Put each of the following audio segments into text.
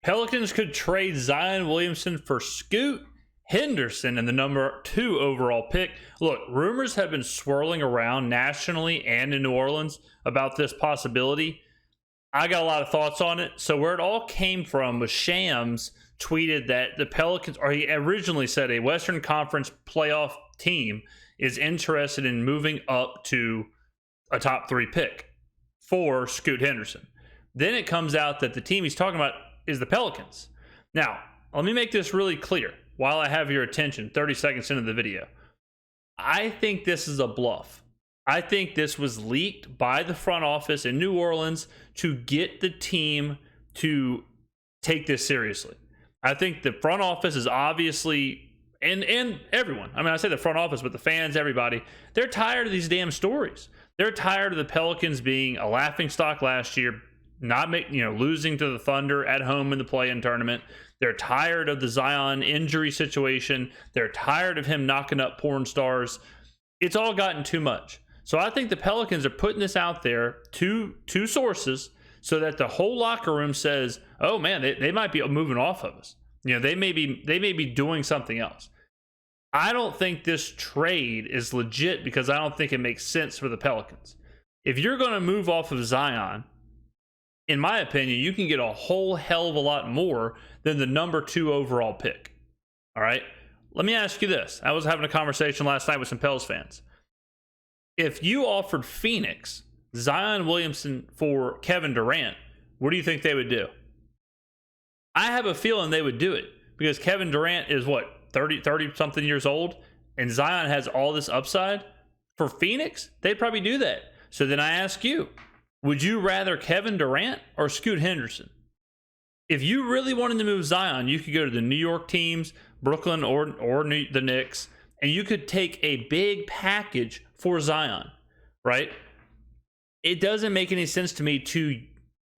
Pelicans could trade Zion Williamson for Scoot Henderson and the number 2 overall pick. Look, rumors have been swirling around nationally and in New Orleans about this possibility. I got a lot of thoughts on it. So where it all came from was Shams tweeted that the Pelicans, or he originally said a Western Conference playoff team is interested in moving up to a top 3 pick for Scoot Henderson. Then it comes out that the team he's talking about is the Pelicans. Now, let me make this really clear while I have your attention 30 seconds into the video. I think this is a bluff. I think this was leaked by the front office in New Orleans to get the team to take this seriously. I think the front office is obviously, and everyone, I mean, I say the front office, but the fans, everybody, they're tired of these damn stories. They're tired of the Pelicans being a laughingstock last year, losing to the Thunder at home in the play-in tournament. They're tired of the Zion injury situation. They're tired of him knocking up porn stars. It's all gotten too much. So I think the Pelicans are putting this out there to sources so that the whole locker room says, oh man, they might be moving off of us. They may be doing something else. I don't think this trade is legit because I don't think it makes sense for the Pelicans. If you're going to move off of Zion, in my opinion, you can get a whole hell of a lot more than the number 2 overall pick. All right? Let me ask you this. I was having a conversation last night with some Pels fans. If you offered Phoenix Zion Williamson for Kevin Durant, what do you think they would do? I have a feeling they would do it because Kevin Durant is 30 something years old, and Zion has all this upside. For Phoenix, they'd probably do that. So then I ask you, would you rather Kevin Durant or Scoot Henderson? If you really wanted to move Zion, you could go to the New York teams, Brooklyn or the Knicks, and you could take a big package for Zion, right? It doesn't make any sense to me to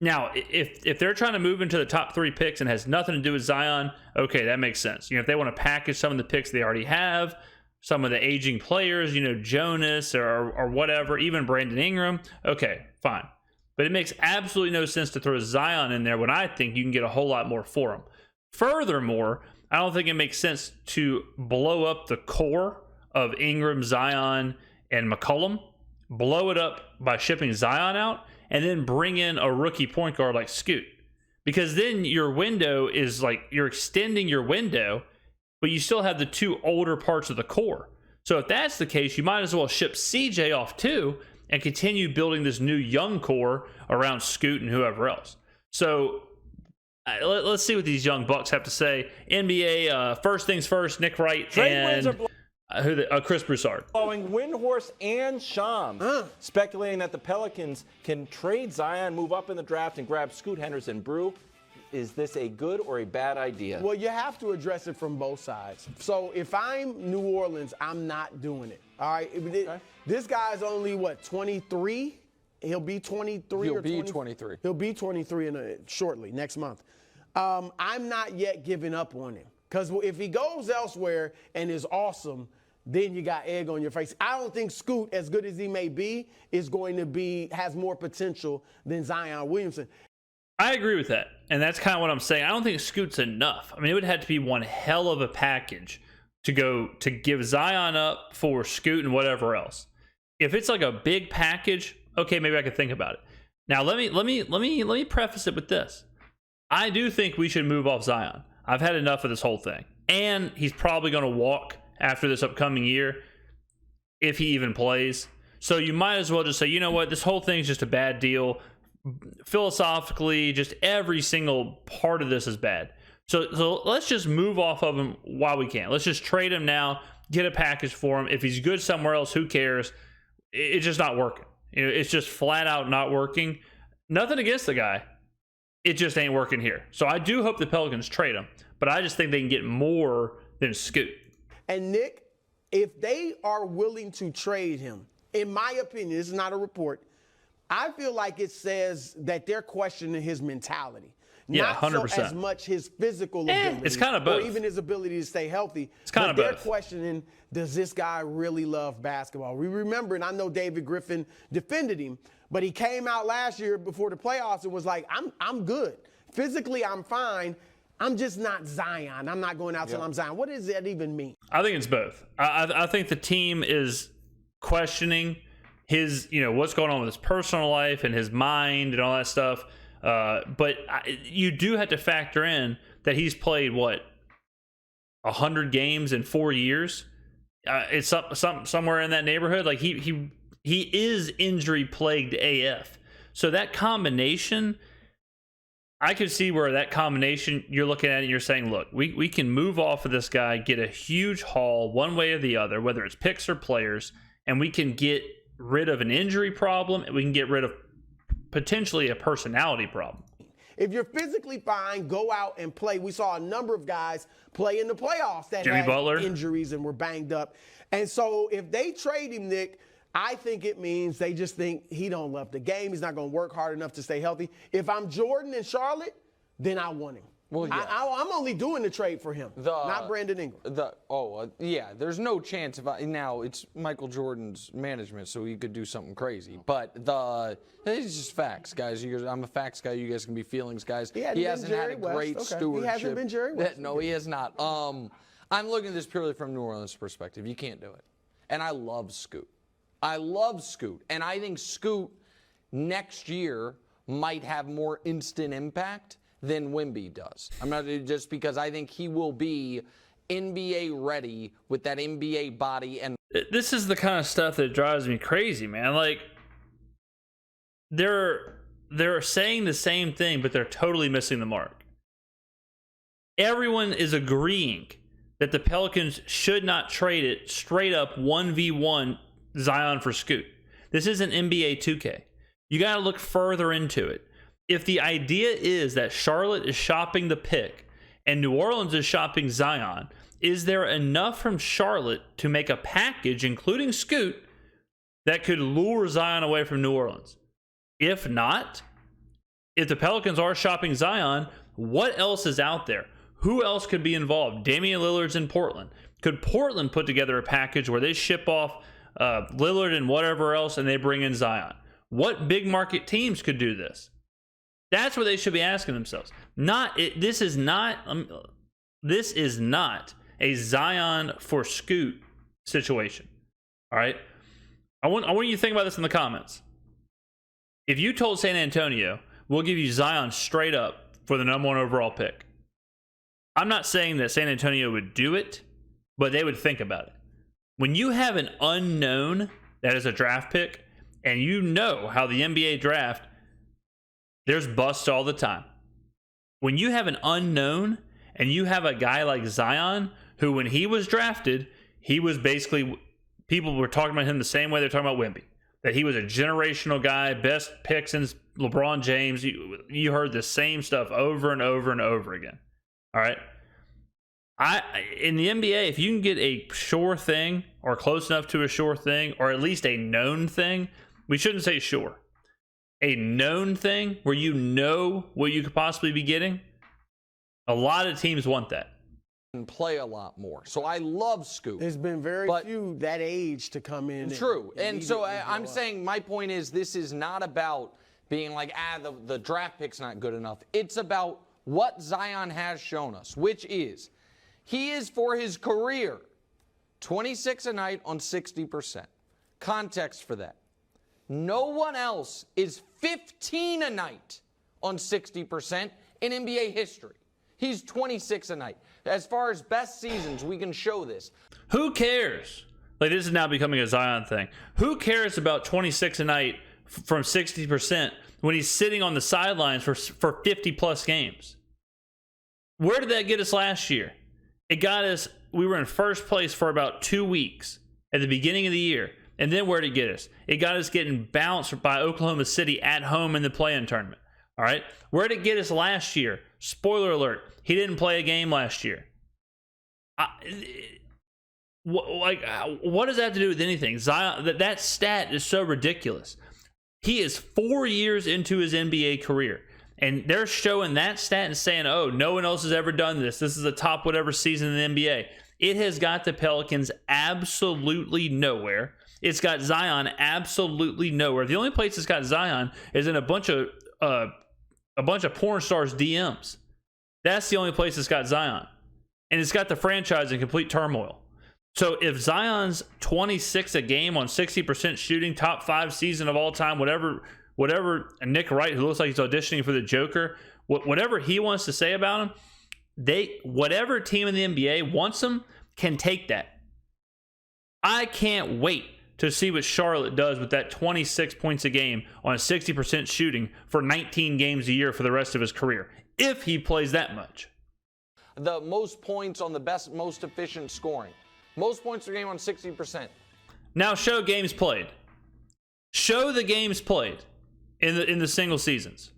now, if they're trying to move into the top 3 picks and has nothing to do with Zion, okay, that makes sense. If they want to package some of the picks they already have, some of the aging players, Jonas or whatever, even Brandon Ingram, okay, fine. But it makes absolutely no sense to throw Zion in there when I think you can get a whole lot more for him. Furthermore, I don't think it makes sense to blow up the core of Ingram, Zion, and McCollum, blow it up by shipping Zion out, and then bring in a rookie point guard like Scoot. Because then your window is you're extending your window, but you still have the 2 older parts of the core. So if that's the case, you might as well ship CJ off too and continue building this new young core around Scoot and whoever else. So let's see what these young bucks have to say. NBA, first things first, Nick Wright and Chris Broussard. Following Windhorst and Shams, speculating that the Pelicans can trade Zion, move up in the draft, and grab Scoot Henderson. Brew, is this a good or a bad idea? Well, you have to address it from both sides. So if I'm New Orleans, I'm not doing it. All right? Okay. This guy's only, 23? He'll be 23 or 23. He'll be 23 shortly, next month. I'm not yet giving up on him. Because if he goes elsewhere and is awesome, then you got egg on your face. I don't think Scoot, as good as he may be, has more potential than Zion Williamson. I agree with that. And that's kind of what I'm saying. I don't think Scoot's enough. I mean, it would have to be one hell of a package to give Zion up for Scoot and whatever else. If it's like a big package, okay, maybe I could think about it. Now let me preface it with this. I do think we should move off Zion. I've had enough of this whole thing. And he's probably going to walk after this upcoming year if he even plays. So you might as well just say, you know what, this whole thing's just a bad deal. Philosophically, just every single part of this is bad. So let's just move off of him while we can. Let's just trade him now, get a package for him. If he's good somewhere else, who cares? It's just not working. It's just flat out not working. Nothing against the guy. It just ain't working here. So I do hope the Pelicans trade him, but I just think they can get more than Scoot. And Nick, if they are willing to trade him, in my opinion, this is not a report, I feel like it says that they're questioning his mentality. Yeah, not 100%. so as much his physical ability. It's kind of both. Or even his ability to stay healthy. It's kind of both. They're questioning, does this guy really love basketball? We remember, and I know David Griffin defended him, but he came out last year before the playoffs and was like, I'm good. physically I'm fine. I'm just not Zion. I'm not going out till I'm Zion. What does that even mean? I think it's both. I think the team is questioning his, what's going on with his personal life and his mind and all that stuff. But you do have to factor in that he's played 100 games in 4 years. It's somewhere in that neighborhood. Like he is injury plagued AF. So that combination, I could see where that combination, you're looking at it and you're saying, look, we can move off of this guy, get a huge haul one way or the other, whether it's picks or players, and we can get rid of an injury problem, and we can get rid of potentially a personality problem. If you're physically fine, go out and play. We saw a number of guys play in the playoffs that Jimmy had Butler. injuries and were banged up. And so if they trade him, Nick, I think it means they just think he don't love the game. He's not going to work hard enough to stay healthy. If I'm Jordan in Charlotte, then I want him. Well, yeah. I'm only doing the trade for him, not Brandon Ingram. There's no chance. Now, it's Michael Jordan's management, so he could do something crazy. But it's just facts, guys. I'm a facts guy. You guys can be feelings guys. He hasn't had a great stewardship. He hasn't been Jerry West. No, he has not. I'm looking at this purely from New Orleans' perspective. You can't do it. And I love Scoot. And I think Scoot next year might have more instant impact than Wemby does. I'm not just because I think he will be NBA ready with that NBA body. And this is the kind of stuff that drives me crazy, man. Like they're saying the same thing, but they're totally missing the mark. Everyone is agreeing that the Pelicans should not trade it straight up 1v1 Zion for Scoot. This isn't NBA 2K. You got to look further into it. If the idea is that Charlotte is shopping the pick and New Orleans is shopping Zion, is there enough from Charlotte to make a package, including Scoot, that could lure Zion away from New Orleans? If not, if the Pelicans are shopping Zion, what else is out there? Who else could be involved? Damian Lillard's in Portland. Could Portland put together a package where they ship off Lillard and whatever else and they bring in Zion? What big market teams could do this? That's what they should be asking themselves. This is not a Zion for Scoot situation. All right. I want you to think about this in the comments. If you told San Antonio, we'll give you Zion straight up for the #1 overall pick, I'm not saying that San Antonio would do it, but they would think about it. When you have an unknown that is a draft pick, and you know how the NBA draft, there's busts all the time. When you have an unknown and you have a guy like Zion, who when he was drafted, he was basically, people were talking about him the same way they're talking about Wemby. That he was a generational guy, best pick since LeBron James. You heard the same stuff over and over and over again. All right. In the NBA, if you can get a sure thing or close enough to a sure thing, or at least a known thing, we shouldn't say sure. A known thing where you know what you could possibly be getting, a lot of teams want that. And play a lot more. So I love Scoot. There's been very few that age to come in. True. And so I'm saying my point is this is not about being like, the draft pick's not good enough. It's about what Zion has shown us, which is he is for his career 26 a night on 60%. Context for that. No one else is 15 a night on 60% in NBA history. He's 26 a night. As far as best seasons, we can show this. Who cares? Like, this is now becoming a Zion thing. Who cares about 26 a night from 60% when he's sitting on the sidelines for 50-plus games? Where did that get us last year? It got us, we were in first place for about 2 weeks at the beginning of the year. And then where did it get us? It got us getting bounced by Oklahoma City at home in the play-in tournament. All right? Where did it get us last year? Spoiler alert, he didn't play a game last year. What does that have to do with anything? Zion, that stat is so ridiculous. He is 4 years into his NBA career, and they're showing that stat and saying, oh, no one else has ever done this. This is the top whatever season in the NBA. It has got the Pelicans absolutely nowhere. It's got Zion absolutely nowhere. The only place it's got Zion is in a bunch of a bunch of porn stars DMs. That's the only place that's got Zion. And it's got the franchise in complete turmoil. So if Zion's 26 a game on 60% shooting, top 5 season of all time, whatever Nick Wright, who looks like he's auditioning for the Joker, whatever he wants to say about him, whatever team in the NBA wants him can take that. I can't wait to see what Charlotte does with that 26 points a game on 60% shooting for 19 games a year for the rest of his career, if he plays that much. The most points on the best, most efficient scoring. Most points per game on 60%. Now show games played. Show the games played in the single seasons.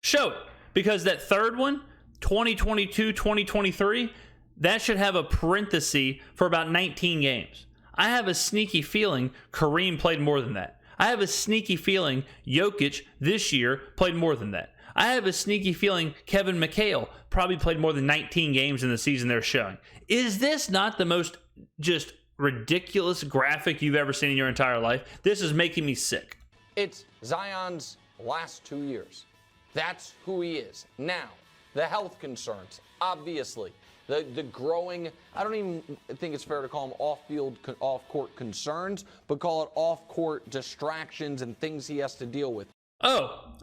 Show it. Because that third one, 2022, 2023, that should have a parenthesis for about 19 games. I have a sneaky feeling Kareem played more than that. I have a sneaky feeling Jokic this year played more than that. I have a sneaky feeling Kevin McHale probably played more than 19 games in the season they're showing. Is this not the most just ridiculous graphic you've ever seen in your entire life? This is making me sick. It's Zion's last 2 years. That's who he is. Now, the health concerns, obviously. The growing, I don't even think it's fair to call them off-court concerns, but call it off-court distractions and things he has to deal with. Oh.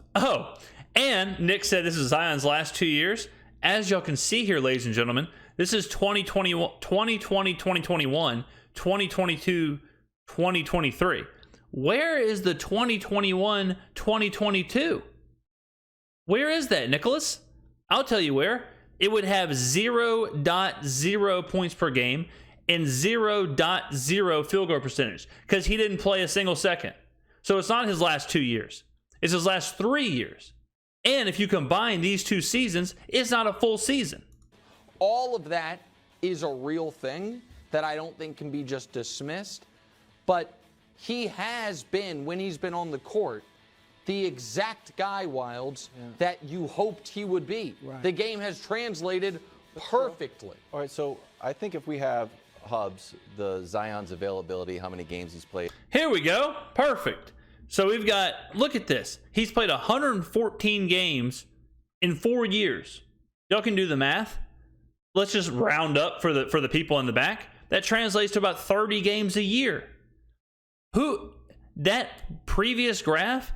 And Nick said this is Zion's last 2 years. As y'all can see here, ladies and gentlemen, this is 2020, 2021, 2022, 2023. Where is the 2021, 2022? Where is that, Nicholas? I'll tell you where. It would have 0.0 points per game and 0.0 field goal percentage because he didn't play a single second. So it's not his last 2 years. It's his last 3 years. And if you combine these 2 seasons, it's not a full season. All of that is a real thing that I don't think can be just dismissed. But he has been, when he's been on the court, the exact guy, Wilds, that you hoped he would be. Right. The game has translated perfectly. All right, so I think if we have Hubs, the Zion's availability, how many games he's played. Here we go. Perfect. So we've got, look at this. He's played 114 games in 4 years. Y'all can do the math. Let's just round up for the people in the back. That translates to about 30 games a year. That previous graph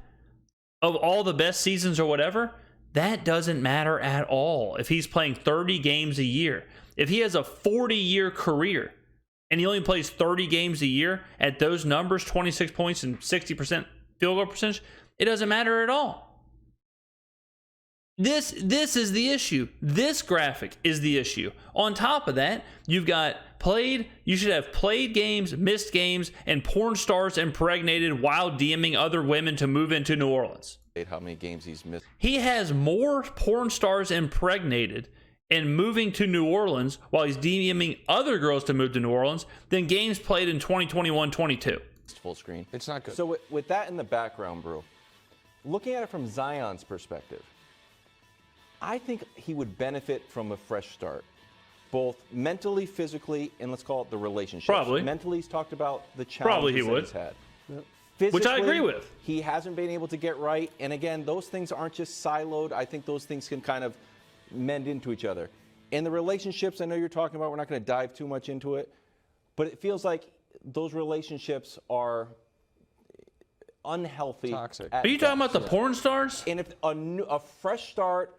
of all the best seasons or whatever, that doesn't matter at all if he's playing 30 games a year. If he has a 40-year career and he only plays 30 games a year at those numbers, 26 points and 60% field goal percentage, it doesn't matter at all. This is the issue. This graphic is the issue. On top of that, you should have played games, missed games, and porn stars impregnated while DMing other women to move into New Orleans. How many games he's missed? He has more porn stars impregnated and moving to New Orleans while he's DMing other girls to move to New Orleans than games played in 2021-22. Full screen. It's not good. So with that in the background, Brew, looking at it from Zion's perspective, I think he would benefit from a fresh start, both mentally, physically, and let's call it the relationship. Probably. Mentally, he's talked about the challenges that he's had. Yep. Which I agree with. He hasn't been able to get right. And again, those things aren't just siloed. I think those things can kind of mend into each other. In the relationships, I know you're talking about, we're not going to dive too much into it, but it feels like those relationships are unhealthy. Toxic. Are you talking about the porn stars? And if a fresh start,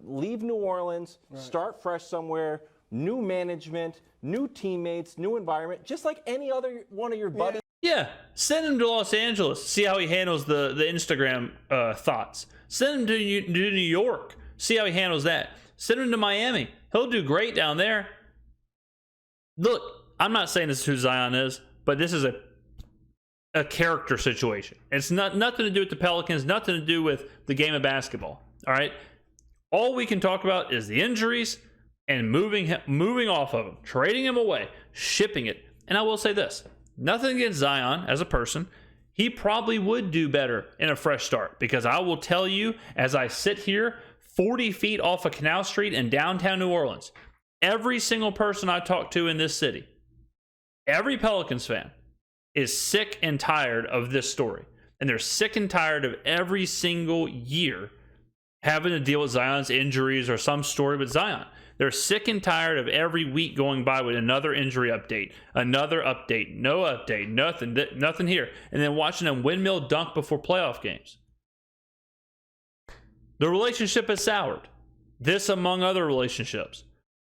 leave New Orleans, start fresh somewhere, new management, new teammates, new environment, just like any other one of your buddies. Yeah, send him to Los Angeles, see how he handles the Instagram thoughts. Send him to New York, see how he handles that. Send him to Miami. He'll do great down there. Look, I'm not saying this is who Zion is, but this is a character situation. It's nothing to do with the Pelicans, nothing to do with the game of basketball. All right? All we can talk about is the injuries and moving off of him, trading him away, shipping it. And I will say this, nothing against Zion as a person. He probably would do better in a fresh start because I will tell you, as I sit here 40 feet off of Canal Street in downtown New Orleans, every single person I talk to in this city, every Pelicans fan is sick and tired of this story. And they're sick and tired of every single year having to deal with Zion's injuries or some story with Zion. They're sick and tired of every week going by with another injury update, another update, no update, nothing here, and then watching them windmill dunk before playoff games. The relationship has soured. This among other relationships.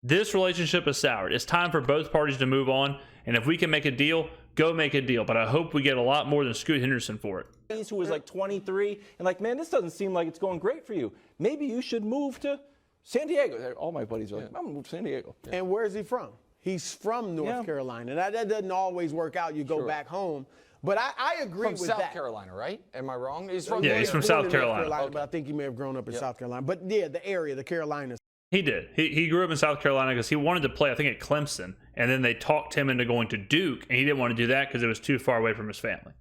This relationship is soured. It's time for both parties to move on, and if we can make a deal, go make a deal. But I hope we get a lot more than Scoot Henderson for it. Who was like 23 and like, man, this doesn't seem like it's going great for you. Maybe you should move to San Diego. All my buddies are like, I'm going to move to San Diego. And where is he from? He's from North Carolina. That doesn't always work out. You go back home. But I agree with that. From South Carolina, right? Am I wrong? He's from he's from South Carolina. Okay. But I think he may have grown up in South Carolina. But yeah, the area, the Carolinas. He did. He grew up in South Carolina because he wanted to play, I think, at Clemson. And then they talked him into going to Duke, and he didn't want to do that because it was too far away from his family.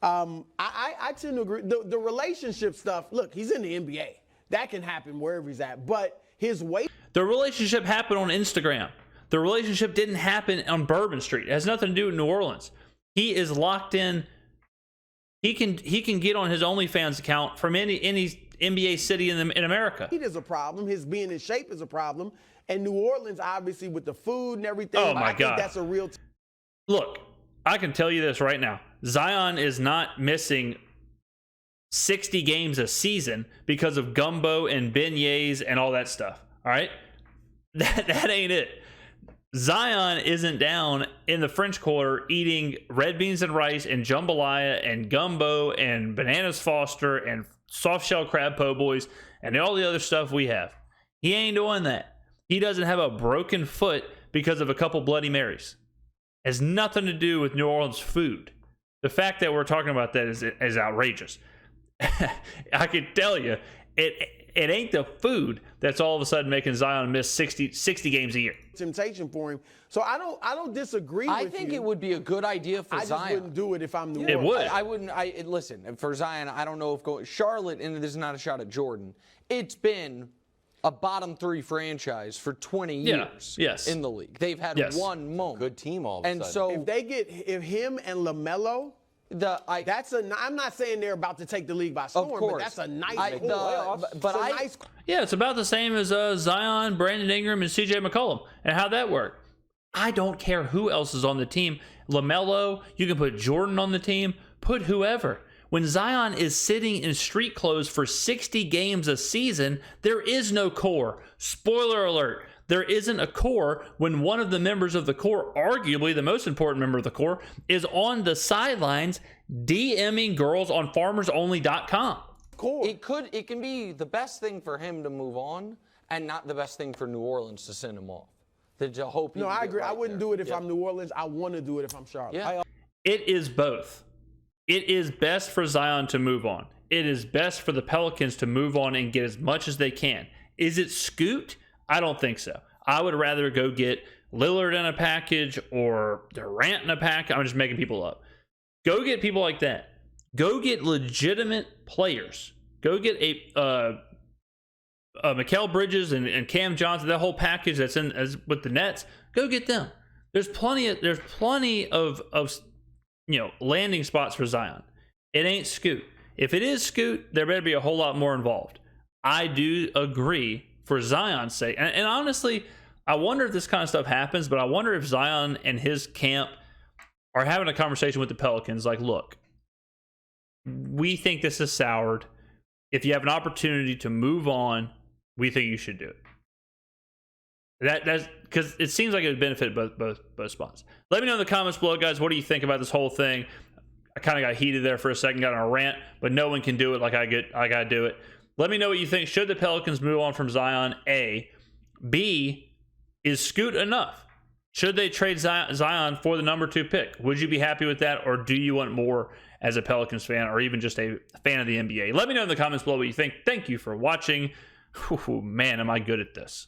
I tend to agree. The relationship stuff, look, he's in the NBA. That can happen wherever he's at. But his weight. The relationship happened on Instagram. The relationship didn't happen on Bourbon Street. It has nothing to do with New Orleans. He is locked in. He can get on his OnlyFans account from any NBA city in America. Heat is a problem. His being in shape is a problem. And New Orleans, obviously, with the food and everything, oh my I God. think that's a real. Look, I can tell you this right now. Zion is not missing 60 games a season because of gumbo and beignets and all that stuff. All right? That ain't it. Zion isn't down in the French Quarter eating red beans and rice and jambalaya and gumbo and bananas Foster and soft shell crab po' boys and all the other stuff we have. He ain't doing that. He doesn't have a broken foot because of a couple Bloody Marys. It has nothing to do with New Orleans food. The fact that we're talking about that is outrageous. I can tell you, it ain't the food that's all of a sudden making Zion miss 60 games a year. Temptation for him. So I don't disagree with you. I think it would be a good idea for Zion. I just wouldn't do it if I'm New Orleans. It would. I wouldn't. Listen, for Zion, I don't know if Charlotte, and this is not a shot at Jordan, it's been a bottom 3 franchise for 20 years in the league. They've had one moment. Good team all of a sudden. And so if him and LaMelo, I'm not saying they're about to take the league by storm, but that's a nice Yeah, it's about the same as Zion, Brandon Ingram, and CJ McCollum, and how that worked. I don't care who else is on the team. LaMelo, you can put Jordan on the team, put whoever. When Zion is sitting in street clothes for 60 games a season, there is no core. Spoiler alert. There isn't a core when one of the members of the core, arguably the most important member of the core, is on the sidelines DMing girls on farmersonly.com. It can be the best thing for him to move on and not the best thing for New Orleans to send him off. To hope no, I agree. I wouldn't do it if I'm New Orleans. I want to do it if I'm Charlotte. Yeah. It is both. It is best for Zion to move on. It is best for the Pelicans to move on and get as much as they can. Is it Scoot? I don't think so. I would rather go get Lillard in a package or Durant in a package. I'm just making people up. Go get people like that. Go get legitimate players. Go get Mikal Bridges and Cam Johnson, that whole package that's in with the Nets. Go get them. There's plenty of landing spots for Zion. It ain't Scoot. If it is Scoot, there better be a whole lot more involved. I do agree for Zion's sake. And honestly, I wonder if this kind of stuff happens, but I wonder if Zion and his camp are having a conversation with the Pelicans like, look, we think this is soured. If you have an opportunity to move on, we think you should do it. That's because it seems like it would benefit both spots. Let me know in the comments below, guys. What do you think about this whole thing? I kind of got heated there for a second, got on a rant, but no one can do it like I gotta do it. Let me know what you think. Should the Pelicans move on from Zion? A. B. Is Scoot enough? Should they trade Zion for the number 2 pick? Would you be happy with that, or do you want more as a Pelicans fan, or even just a fan of the NBA? Let me know in the comments below what you think. Thank you for watching. Whew, man, am I good at this.